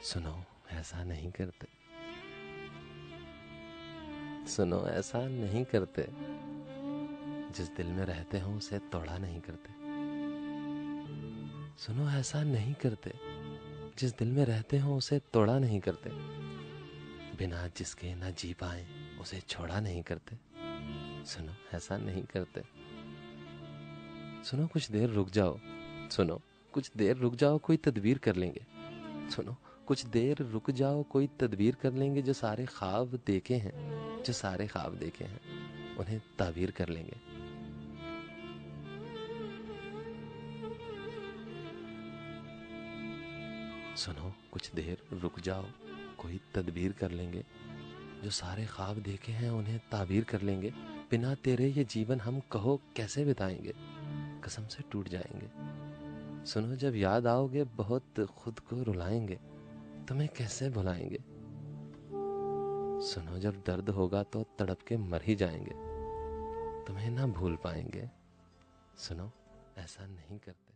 सुनो, ऐसा नहीं करते। सुनो, ऐसा नहीं करते। जिस दिल में रहते हो उसे तोड़ा नहीं करते। सुनो, ऐसा नहीं करते। जिस दिल में रहते हो उसे तोड़ा नहीं करते। बिना जिसके ना जी पाए उसे छोड़ा नहीं करते। सुनो, ऐसा नहीं करते। सुनो, कुछ देर रुक जाओ। सुनो, कुछ देर रुक जाओ, कोई तदबीर कर लेंगे। सुनो, कुछ देर रुक जाओ, कोई तदबीर कर लेंगे। जो सारे ख्वाब देखे हैं, जो सारे ख्वाब देखे हैं, उन्हें ताबीर कर लेंगे। सुनो, कुछ देर रुक जाओ, कोई तदबीर कर लेंगे। जो सारे ख्वाब देखे हैं उन्हें ताबीर कर लेंगे। बिना तेरे ये जीवन हम कहो कैसे बिताएंगे, कसम से टूट जाएंगे। सुनो, जब याद आओगे बहुत खुद को रुलाएंगे, तुम्हें कैसे भुलाएंगे। सुनो, जब दर्द होगा तो तड़प के मर ही जाएंगे, तुम्हें ना भूल पाएंगे। सुनो, ऐसा नहीं करते।